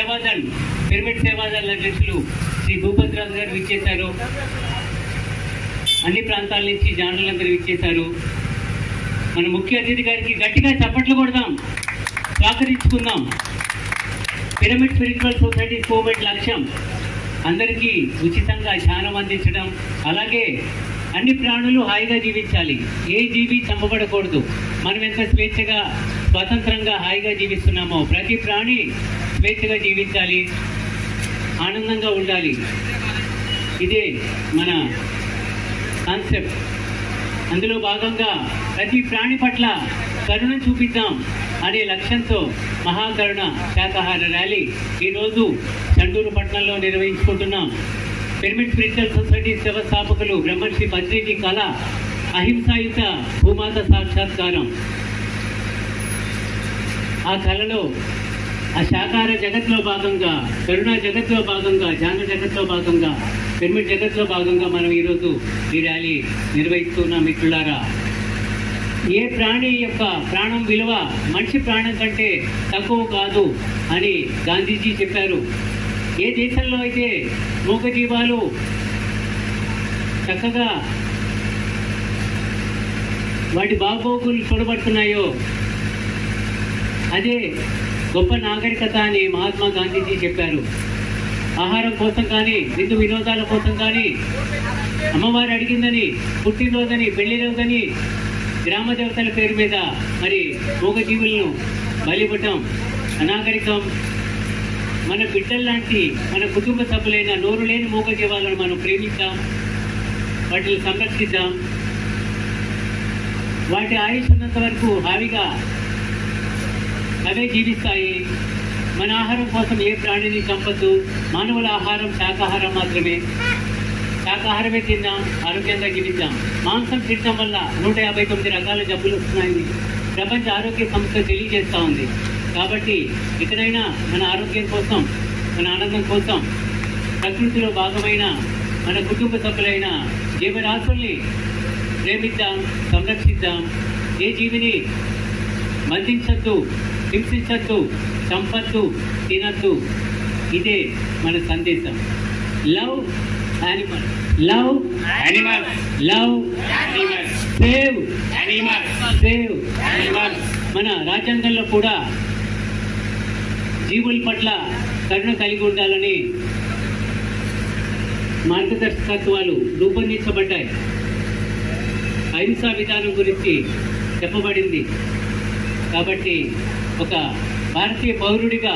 Seva Dal pyramid Seva Dal అధ్యక్షులు శ్రీ భూపతిరాజు గారు విచ్చేశారు. అన్ని ప్రాంతాల నుంచి జనాలందరూ విచ్చేశారు. మన ముఖ్య అతిథి గారికి గట్టిగా చప్పట్లు కొడదాం, సహకరించుకుందాం. పిరమిడ్ స్పిరిచువల్ సొసైటీ మూవ్మెంట్ లక్ష్యం అందరికీ ఉచితంగా ధ్యానం అందించడం, అలాగే అన్ని ప్రాణులు హాయిగా జీవించాలి. ఏ జీవి చంపబడకూడదు. మనం ఎంత స్వేచ్ఛగా స్వతంత్రంగా హాయిగా జీవిస్తున్నామో ప్రతి ప్రాణి స్వేచ్ఛగా జీవించాలి, ఆనందంగా ఉండాలి. ఇదే మన కాన్సెప్ట్. అందులో భాగంగా ప్రతి ప్రాణి పట్ల కరుణ చూపిద్దాం అనే లక్ష్యంతో మహాకరుణ శాకాహార ర్యాలీ ఈరోజు చండూరు పట్టణంలో నిర్వహించుకుంటున్నాం. పిరమిడ్ స్పిరిచువల్ సొసైటీ వ్యవస్థాపకులు బ్రహ్మర్షి పత్రిజీ కళ అహింసాయుత భూమాత సాక్షాత్కారం. ఆ కళలో ఆ శాకాహార జగత్లో భాగంగా, కరుణా జగత్లో భాగంగా, ధ్యాన జగత్లో భాగంగా, పిరమిడ్ జగత్లో భాగంగా మనం ఈరోజు ఈ ర్యాలీ నిర్వహిస్తున్నాం. మిత్రులారా, ఏ ప్రాణి యొక్క ప్రాణం విలువ మనిషి ప్రాణం కంటే తక్కువ కాదు అని గాంధీజీ చెప్పారు. ఏ దేశంలో అయితే మూగజీవాలు చక్కగా వాటి బాగోగులు చూడబడుతున్నాయో అదే గొప్ప నాగరికత అని మహాత్మా గాంధీజీ చెప్పారు. ఆహారం కోసం కానీ, విందు వినోదాల కోసం కానీ, అమ్మవారు అడిగిందని, పుట్టినరోజని, పెళ్లి రోజని, గ్రామ దేవతల పేరు మీద మరి మూగజీవులను బలిపటం అనాగరికం. మన బిడ్డల్లాంటి మన కుటుంబ సభ్యులైన నోరు లేని మూగజీవాలను మనం ప్రేమిద్దాం, వాటిని సంరక్షిద్దాం. వాటి ఆయుష్ ఉన్నంత వరకు హాయిగా అవే జీవిస్తాయి. మన ఆహారం కోసం ఏ ప్రాణిని చంపద్దు. మానవుల ఆహారం శాకాహారం మాత్రమే. శాకాహారమే తిందాం, ఆరోగ్యంగా జీవిద్దాం. మాంసం తినడం వల్ల 159 రకాల జబ్బులు వస్తున్నాయని ప్రపంచ ఆరోగ్య సంస్థ తెలియజేస్తూ ఉంది. కాబట్టి ఇకనైనా మన ఆరోగ్యం కోసం, మన ఆనందం కోసం ప్రకృతిలో భాగమైన మన కుటుంబ సభ్యులైన జీవరాశుల్ని ప్రేమిద్దాం, సంరక్షిద్దాం. ఏ జీవిని బంధించద్దు, హింసించద్దు, చంపద్దు, తినద్దు. ఇదే మన సందేశం. Love animals, love animals, love animals, save animals, save animals. మన రాజ్యాంగంలో కూడా జీవుల పట్ల కరుణ కలిగి ఉండాలని మార్గదర్శకత్వాలు రూపొందించబడ్డాయి. అహింసా విధానం గురించి చెప్పబడింది. కాబట్టి ఒక భారతీయ పౌరుడిగా